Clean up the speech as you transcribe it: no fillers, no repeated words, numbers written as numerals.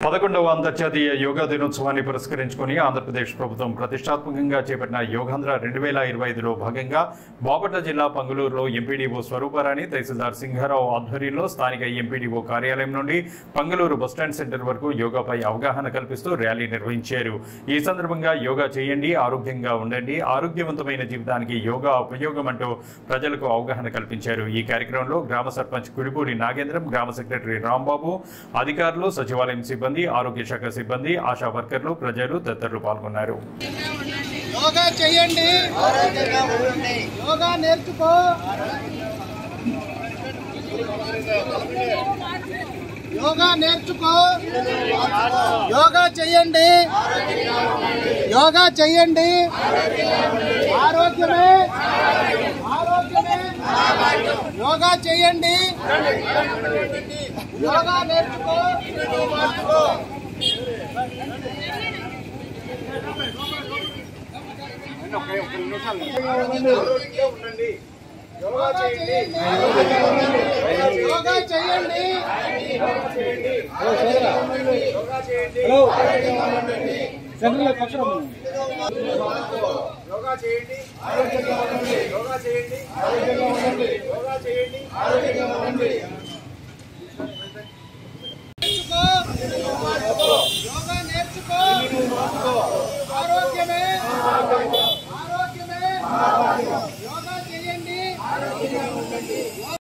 11వ అంతర్జాతీయ యోగా దినోత్సవాన్ని పురస్కరించుకుని ఆంధ్రప్రదేశ్ ప్రభుత్వం ప్రతిష్టాత్మకంగా చేపట్టిన యోగాంధ్ర 2025లో భాగంగా బాపట్ల జిల్లా పంగులూరులో ఎంపీడీఓ స్వరూపారాణి తహసీల్దార్ సింహారావు ఆధ్వర్యంలో స్థానిక ఎంపీడీఓ కార్యాలయం నుండి పంగులూరు బస్టాండ్ సెంటర్ వరకు యోగాపై అవగాహన కల్పిస్తూ ర్యాలీ నిర్వహించారు। ఈ సందర్భంగా యోగా చేయండి, ఆరోగ్యంగా ఉండండి, ఆరోగ్యవంతమైన జీవితానికి యోగా ఉపయోగం అంటూ ప్రజలకు అవగాహన కల్పించారు। ఈ కార్యక్రమంలో గ్రామ సర్పంచ్ కుడిపూడి నాగేంద్రం, గ్రామ సెక్రటరీ రాంబాబు, అధికారులు, సచివాలయం సిబ్బంది, ఆరోగ్య శాఖ సిబ్బంది, ఆశా వర్కర్లు, ప్రజలు తదితరులు పాల్గొన్నారు। యోగా చేయండి, యోగా నేర్చుకో, యోగా నేర్చుకో, యోగా చేయండి, యోగా చేయండి, ఆరోగ్యమే ఆరోగ్యమే, యోగా చేయండి, యోగా నేర్చుకో, యోగా చేయండి, యోగా చేయండి,